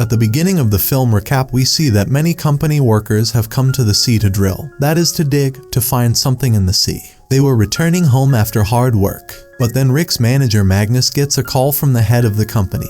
At the beginning of the film recap, we see that many company workers have come to the sea to drill, that is to dig, to find something in the sea. They were returning home after hard work. But then Rick's manager Magnus gets a call from the head of the company,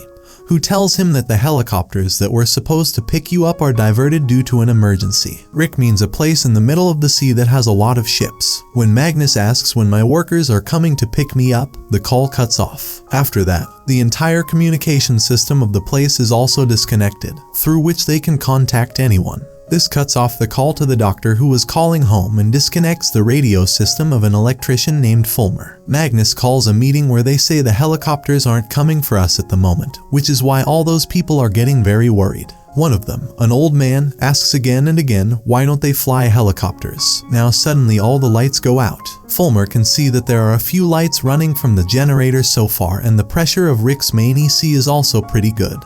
who tells him that the helicopters that were supposed to pick you up are diverted due to an emergency. Rick means a place in the middle of the sea that has a lot of ships. When Magnus asks when my workers are coming to pick me up, the call cuts off. After that, the entire communication system of the place is also disconnected, through which they can contact anyone. This cuts off the call to the doctor who was calling home and disconnects the radio system of an electrician named Fulmer. Magnus calls a meeting where they say the helicopters aren't coming for us at the moment, which is why all those people are getting very worried. One of them, an old man, asks again and again, why don't they fly helicopters? Now suddenly all the lights go out. Fulmer can see that there are a few lights running from the generator so far, and the pressure of Rick's main EC is also pretty good.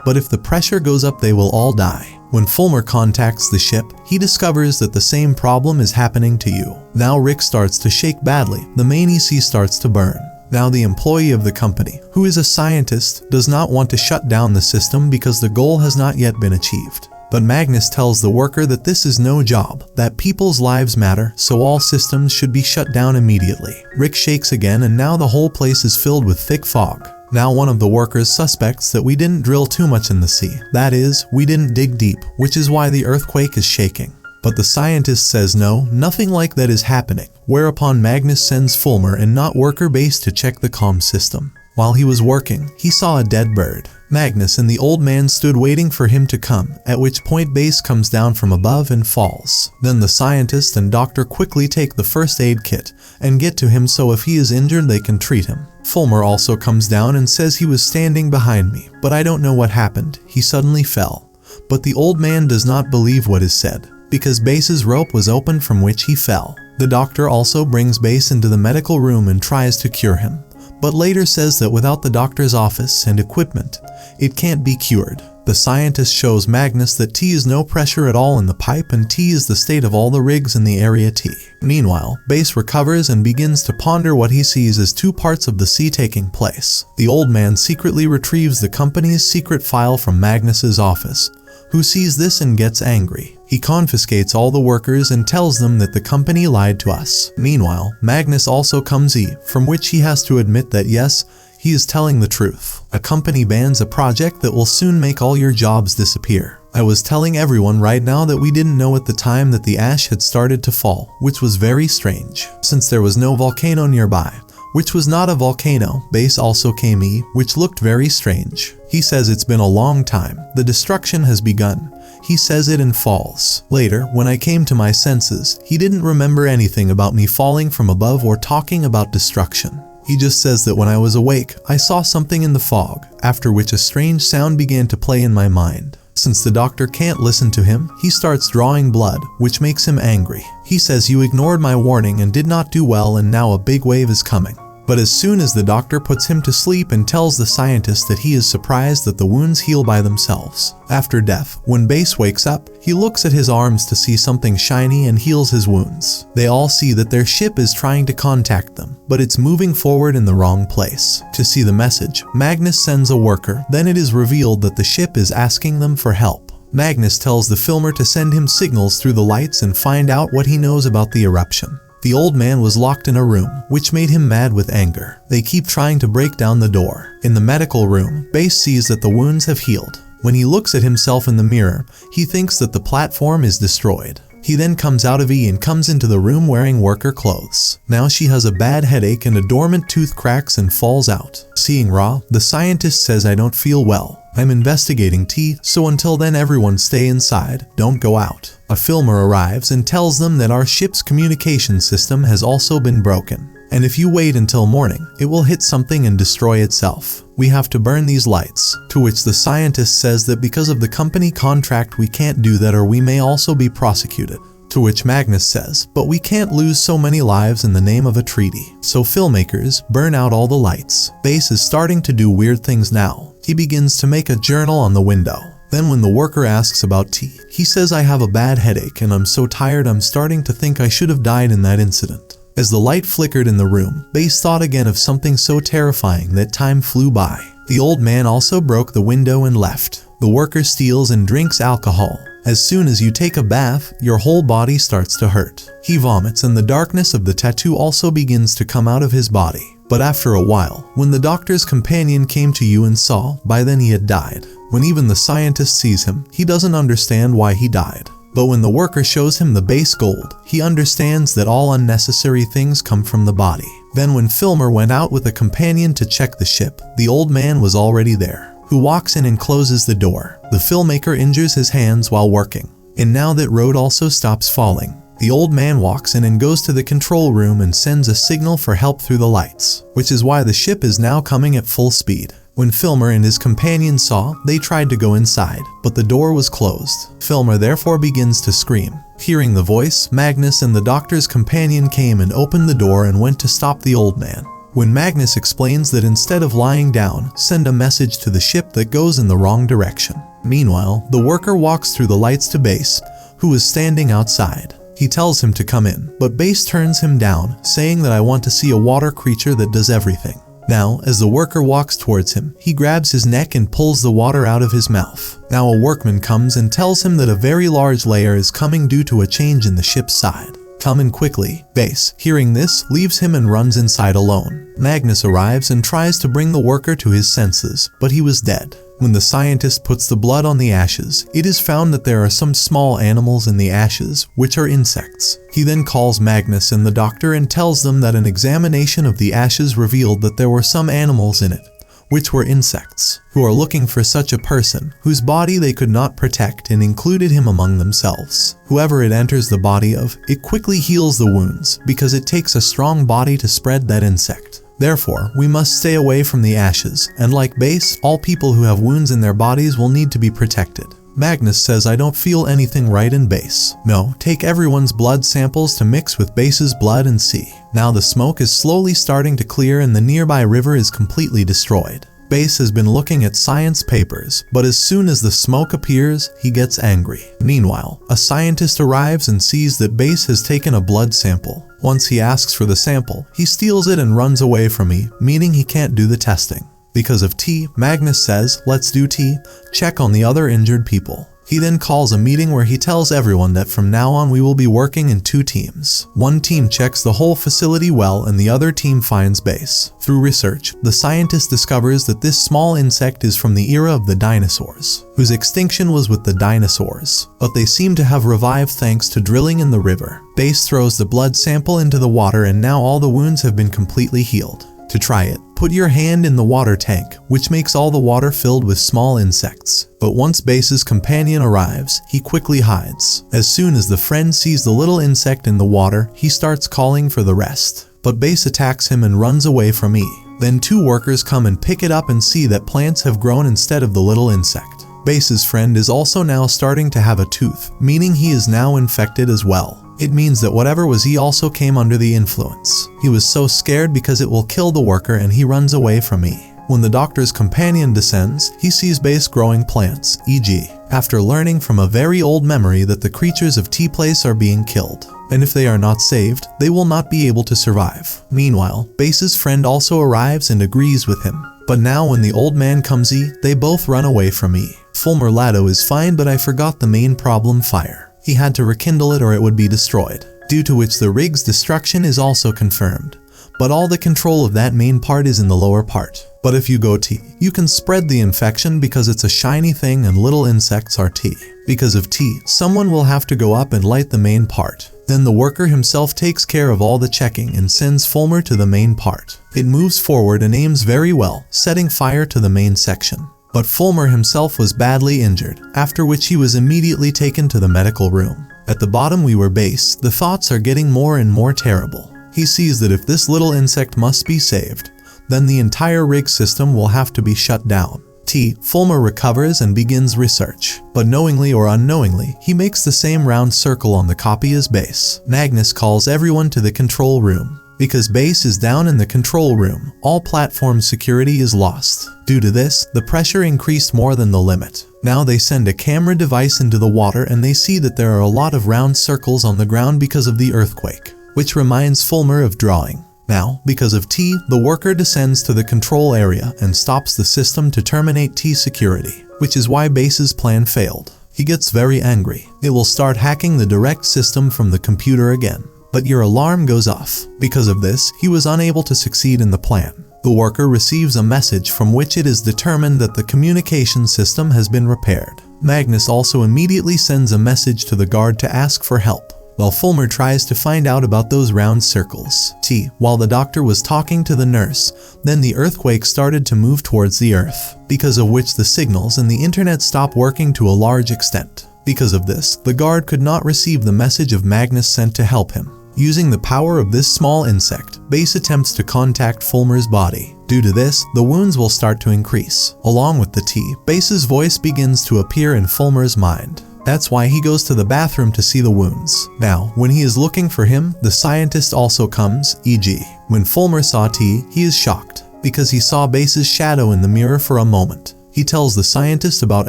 But if the pressure goes up, they will all die. When Fulmer contacts the ship, he discovers that the same problem is happening to you. Now Rick starts to shake badly. The main EC starts to burn. Now the employee of the company, who is a scientist, does not want to shut down the system because the goal has not yet been achieved. But Magnus tells the worker that this is no job, that people's lives matter, so all systems should be shut down immediately. Rick shakes again, and now the whole place is filled with thick fog. Now one of the workers suspects that we didn't drill too much in the sea. That is, we didn't dig deep, which is why the earthquake is shaking. But the scientist says no, nothing like that is happening, whereupon Magnus sends Fulmer and not worker base to check the comm system. While he was working, he saw a dead bird. Magnus and the old man stood waiting for him to come, at which point base comes down from above and falls. Then the scientist and doctor quickly take the first aid kit and get to him so if he is injured they can treat him. Fulmer also comes down and says he was standing behind me, but I don't know what happened, he suddenly fell. But the old man does not believe what is said, because Base's rope was open from which he fell. The doctor also brings Base into the medical room and tries to cure him, but later says that without the doctor's office and equipment, it can't be cured. The scientist shows Magnus that T is no pressure at all in the pipe, and T is the state of all the rigs in the area T. Meanwhile, Base recovers and begins to ponder what he sees as two parts of the sea taking place. The old man secretly retrieves the company's secret file from Magnus's office, who sees this and gets angry. He confiscates all the workers and tells them that the company lied to us. Meanwhile, Magnus also comes from which he has to admit that yes, he is telling the truth. A company bans a project that will soon make all your jobs disappear. I was telling everyone right now that we didn't know at the time that the ash had started to fall, which was very strange, since there was no volcano nearby, which was not a volcano. Base also came which looked very strange. He says it's been a long time. The destruction has begun. He says it and falls. Later, when I came to my senses, he didn't remember anything about me falling from above or talking about destruction. He just says that when I was awake, I saw something in the fog, after which a strange sound began to play in my mind. Since the doctor can't listen to him, he starts drawing blood, which makes him angry. He says you ignored my warning and did not do well, and now a big wave is coming. But as soon as the doctor puts him to sleep and tells the scientist that he is surprised that the wounds heal by themselves. After death, when Base wakes up, he looks at his arms to see something shiny and heals his wounds. They all see that their ship is trying to contact them, but it's moving forward in the wrong place. To see the message, Magnus sends a worker. Then it is revealed that the ship is asking them for help. Magnus tells the filmer to send him signals through the lights and find out what he knows about the eruption. The old man was locked in a room, which made him mad with anger. They keep trying to break down the door. In the medical room, Base sees that the wounds have healed. When he looks at himself in the mirror, he thinks that the platform is destroyed. He then comes out of and comes into the room wearing worker clothes. Now she has a bad headache and a dormant tooth cracks and falls out. Seeing Ra, the scientist says I don't feel well. I'm investigating T, so until then everyone stay inside, don't go out. A filmer arrives and tells them that our ship's communication system has also been broken. And if you wait until morning, it will hit something and destroy itself. We have to burn these lights. To which the scientist says that because of the company contract we can't do that or we may also be prosecuted. To which Magnus says, but we can't lose so many lives in the name of a treaty. So filmmakers burn out all the lights. Base is starting to do weird things now. He begins to make a journal on the window. Then when the worker asks about T, he says I have a bad headache and I'm so tired I'm starting to think I should have died in that incident. As the light flickered in the room, Base thought again of something so terrifying that time flew by. The old man also broke the window and left. The worker steals and drinks alcohol. As soon as you take a bath, your whole body starts to hurt. He vomits and the darkness of the tattoo also begins to come out of his body. But after a while, when the doctor's companion came to you and saw, by then he had died. When even the scientist sees him, he doesn't understand why he died. But when the worker shows him the base gold, he understands that all unnecessary things come from the body. Then when Filmer went out with a companion to check the ship, the old man was already there, who walks in and closes the door. The filmmaker injures his hands while working. And now that road also stops falling, the old man walks in and goes to the control room and sends a signal for help through the lights, which is why the ship is now coming at full speed. When Filmer and his companion saw, they tried to go inside, but the door was closed. Filmer therefore begins to scream. Hearing the voice, Magnus and the doctor's companion came and opened the door and went to stop the old man. When Magnus explains that instead of lying down, send a message to the ship that goes in the wrong direction. Meanwhile, the worker walks through the lights to Base, who is standing outside. He tells him to come in, but Base turns him down, saying that I want to see a water creature that does everything. Now, as the worker walks towards him, he grabs his neck and pulls the water out of his mouth. Now a workman comes and tells him that a very large layer is coming due to a change in the ship's side. Come in quickly. Base, hearing this, leaves him and runs inside alone. Magnus arrives and tries to bring the worker to his senses, but he was dead. When the scientist puts the blood on the ashes, it is found that there are some small animals in the ashes, which are insects. He then calls Magnus and the doctor and tells them that an examination of the ashes revealed that there were some animals in it, which were insects, who are looking for such a person, whose body they could not protect, and included him among themselves. Whoever it enters the body of, it quickly heals the wounds, because it takes a strong body to spread that insect. Therefore, we must stay away from the ashes, and like Base, all people who have wounds in their bodies will need to be protected. Magnus says I don't feel anything right in Base. No, take everyone's blood samples to mix with Base's blood and see. Now the smoke is slowly starting to clear and the nearby river is completely destroyed. Base has been looking at science papers, but as soon as the smoke appears, he gets angry. Meanwhile, a scientist arrives and sees that Base has taken a blood sample. Once he asks for the sample, he steals it and runs away from me, meaning he can't do the testing. Because of T, Magnus says, let's do T, check on the other injured people. He then calls a meeting where he tells everyone that from now on we will be working in 2 teams. One team checks the whole facility well and the other team finds Base. Through research, the scientist discovers that this small insect is from the era of the dinosaurs, whose extinction was with the dinosaurs, but they seem to have revived thanks to drilling in the river. Base throws the blood sample into the water and now all the wounds have been completely healed. To try it, put your hand in the water tank, which makes all the water filled with small insects. But once Base's companion arrives, he quickly hides. As soon as the friend sees the little insect in the water, he starts calling for the rest. But Base attacks him and runs away from E. Then 2 workers come and pick it up and see that plants have grown instead of the little insect. Base's friend is also now starting to have a tooth, meaning he is now infected as well. It means that whatever was he also came under the influence. He was so scared because it will kill the worker and he runs away from me. When the doctor's companion descends, he sees Base growing plants, e.g. after learning from a very old memory that the creatures of T-Place are being killed. And if they are not saved, they will not be able to survive. Meanwhile, Base's friend also arrives and agrees with him. But now when the old man comes they both run away from me. Fulmer Lado is fine, but I forgot the main problem, fire. He had to rekindle it or it would be destroyed, due to which the rig's destruction is also confirmed. But all the control of that main part is in the lower part. But if you go T, you can spread the infection because it's a shiny thing and little insects are T. Because of T, someone will have to go up and light the main part. Then the worker himself takes care of all the checking and sends Fulmer to the main part. It moves forward and aims very well, setting fire to the main section. But Fulmer himself was badly injured, after which he was immediately taken to the medical room. At the bottom we were Base. The thoughts are getting more and more terrible. He sees that if this little insect must be saved, then the entire rig system will have to be shut down. T. Fulmer recovers and begins research, but knowingly or unknowingly, he makes the same round circle on the copy as Base. Magnus calls everyone to the control room. Because Base is down in the control room, all platform security is lost. Due to this, the pressure increased more than the limit. Now they send a camera device into the water and they see that there are a lot of round circles on the ground because of the earthquake, which reminds Fulmer of drawing. Now, because of T, the worker descends to the control area and stops the system to terminate T security, which is why Base's plan failed. He gets very angry. It will start hacking the direct system from the computer again. But your alarm goes off. Because of this, he was unable to succeed in the plan. The worker receives a message from which it is determined that the communication system has been repaired. Magnus also immediately sends a message to the guard to ask for help, while Fulmer tries to find out about those round circles. While the doctor was talking to the nurse, then the earthquake started to move towards the earth, because of which the signals and the internet stopped working to a large extent. Because of this, the guard could not receive the message of Magnus sent to help him. Using the power of this small insect, Base attempts to contact Fulmer's body. Due to this, the wounds will start to increase. Along with the T, Base's voice begins to appear in Fulmer's mind. That's why he goes to the bathroom to see the wounds. Now, when he is looking for him, the scientist also comes, e.g. when Fulmer saw T, he is shocked, because he saw Base's shadow in the mirror for a moment. He tells the scientist about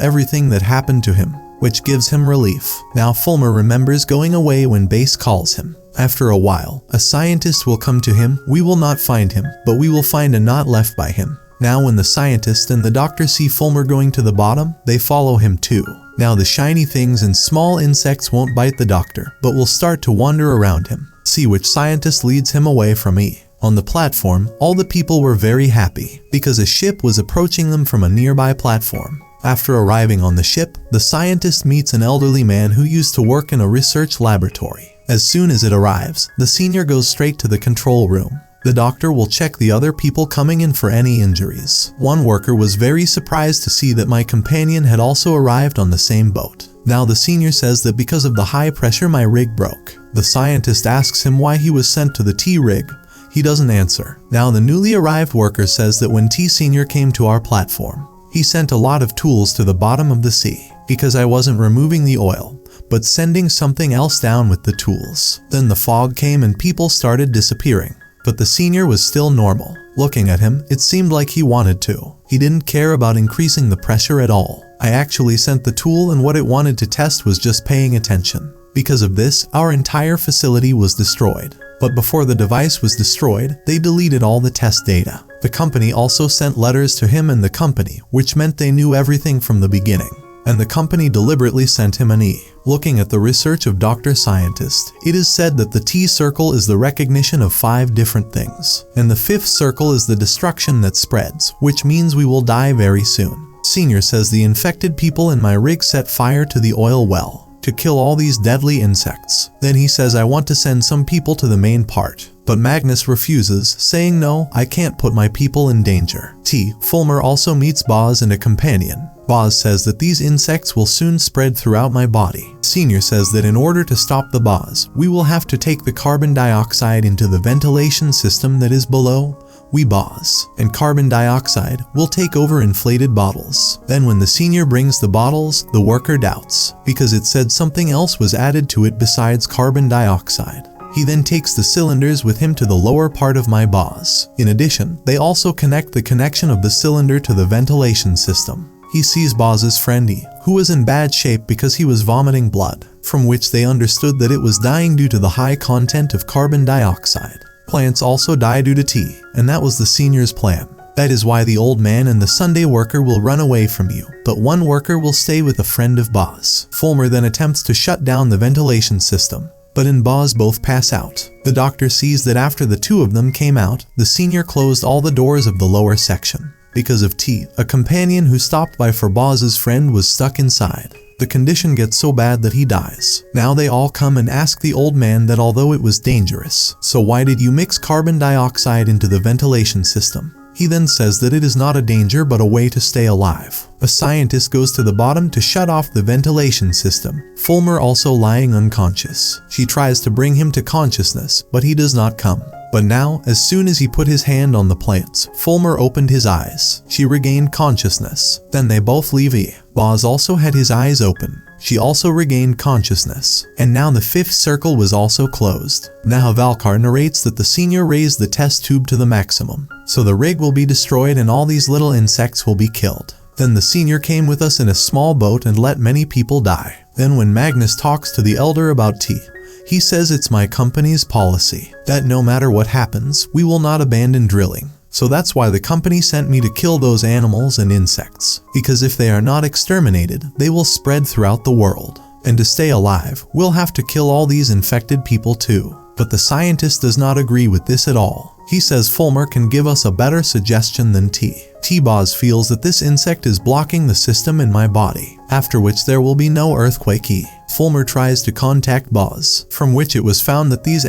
everything that happened to him, which gives him relief. Now Fulmer remembers going away when Base calls him. After a while, a scientist will come to him. We will not find him, but we will find a knot left by him. Now when the scientist and the doctor see Fulmer going to the bottom, they follow him too. Now the shiny things and small insects won't bite the doctor, but will start to wander around him. See which scientist leads him away from E. On the platform, all the people were very happy, because a ship was approaching them from a nearby platform. After arriving on the ship, the scientist meets an elderly man who used to work in a research laboratory. As soon as it arrives, the senior goes straight to the control room. The doctor will check the other people coming in for any injuries. One worker was very surprised to see that my companion had also arrived on the same boat. Now the senior says that because of the high pressure my rig broke. The scientist asks him why he was sent to the T-rig. He doesn't answer. Now the newly arrived worker says that when T-senior came to our platform, he sent a lot of tools to the bottom of the sea, because I wasn't removing the oil, but sending something else down with the tools. Then the fog came and people started disappearing. But the senior was still normal. Looking at him, it seemed like he wanted to. He didn't care about increasing the pressure at all. I actually sent the tool and what it wanted to test was just paying attention. Because of this, our entire facility was destroyed. But before the device was destroyed, they deleted all the test data. The company also sent letters to him and the company, which meant they knew everything from the beginning. And the company deliberately sent him an E. Looking at the research of Dr. Scientist, it is said that the T circle is the recognition of 5 different things. And the 5th circle is the destruction that spreads, which means we will die very soon. Senior says the infected people in my rig set fire to the oil well to kill all these deadly insects. Then he says I want to send some people to the main part. But Magnus refuses, saying no, I can't put my people in danger. Fulmer also meets Boz and a companion. Boz says that these insects will soon spread throughout my body. Senior says that in order to stop the Boz, we will have to take the carbon dioxide into the ventilation system that is below. We Boz, and carbon dioxide will take over inflated bottles. Then when the senior brings the bottles, the worker doubts, because it said something else was added to it besides carbon dioxide. He then takes the cylinders with him to the lower part of my Boz. In addition, they also connect the connection of the cylinder to the ventilation system. He sees Boz's friend E, who was in bad shape because he was vomiting blood, from which they understood that it was dying due to the high content of carbon dioxide. Plants also die due to T, and that was the senior's plan. That is why the old man and the Sunday worker will run away from you, but one worker will stay with a friend of Boz. Fulmer then attempts to shut down the ventilation system, but in Boz both pass out. The doctor sees that after the 2 of them came out, the senior closed all the doors of the lower section. Because of T, a companion who stopped by for Boz's friend was stuck inside. The condition gets so bad that he dies. Now they all come and ask the old man that although it was dangerous, so why did you mix carbon dioxide into the ventilation system? He then says that it is not a danger but a way to stay alive. A scientist goes to the bottom to shut off the ventilation system, Fulmer also lying unconscious. She tries to bring him to consciousness, but he does not come. But now, as soon as he put his hand on the plants, Fulmer opened his eyes. She regained consciousness. Then they both leave E. Boz also had his eyes open. She also regained consciousness. And now the 5th circle was also closed. Now Valkar narrates that the senior raised the test tube to the maximum. So the rig will be destroyed and all these little insects will be killed. Then the senior came with us in a small boat and let many people die. Then when Magnus talks to the elder about T, He says it's my company's policy that no matter what happens, we will not abandon drilling. So that's why the company sent me to kill those animals and insects, because if they are not exterminated, they will spread throughout the world. And to stay alive, we'll have to kill all these infected people too. But the scientist does not agree with this at all. He says Fulmer can give us a better suggestion than T-Boz feels that this insect is blocking the system in my body, after which there will be no earthquake. Fulmer tries to contact Boz, from which it was found that these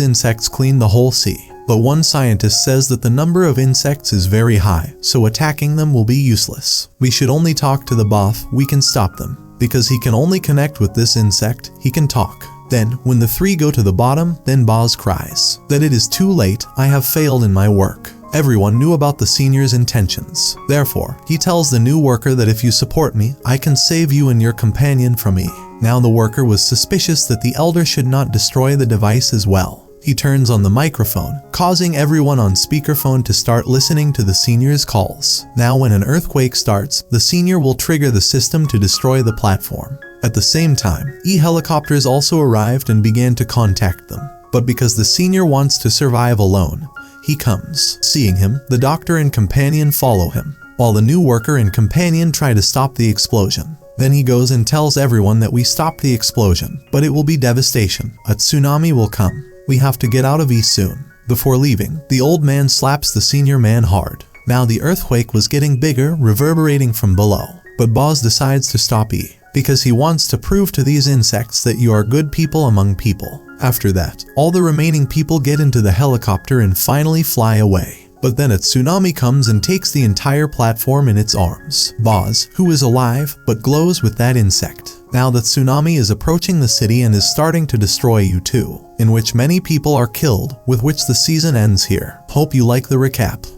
insects clean the whole sea. But one scientist says that the number of insects is very high, so attacking them will be useless. We should only talk to the boss, we can stop them. Because he can only connect with this insect, he can talk. Then, when the three go to the bottom, then Boz cries that it is too late, I have failed in my work. Everyone knew about the senior's intentions. Therefore, he tells the new worker that if you support me, I can save you and your companion from me. Now the worker was suspicious that the elder should not destroy the device as well. He turns on the microphone, causing everyone on speakerphone to start listening to the senior's calls. Now when an earthquake starts, the senior will trigger the system to destroy the platform. At the same time, helicopters also arrived and began to contact them. But because the senior wants to survive alone, he comes. Seeing him, the doctor and companion follow him, while the new worker and companion try to stop the explosion. Then he goes and tells everyone that we stopped the explosion, but it will be devastation. A tsunami will come. We have to get out of soon. Before leaving, the old man slaps the senior man hard. Now the earthquake was getting bigger, reverberating from below. But Boz decides to stop because he wants to prove to these insects that you are good people among people. After that, all the remaining people get into the helicopter and finally fly away. But then a tsunami comes and takes the entire platform in its arms. Boz, who is alive, but glows with that insect. Now the tsunami is approaching the city and is starting to destroy you too, in which many people are killed, with which the season ends here. Hope you like the recap.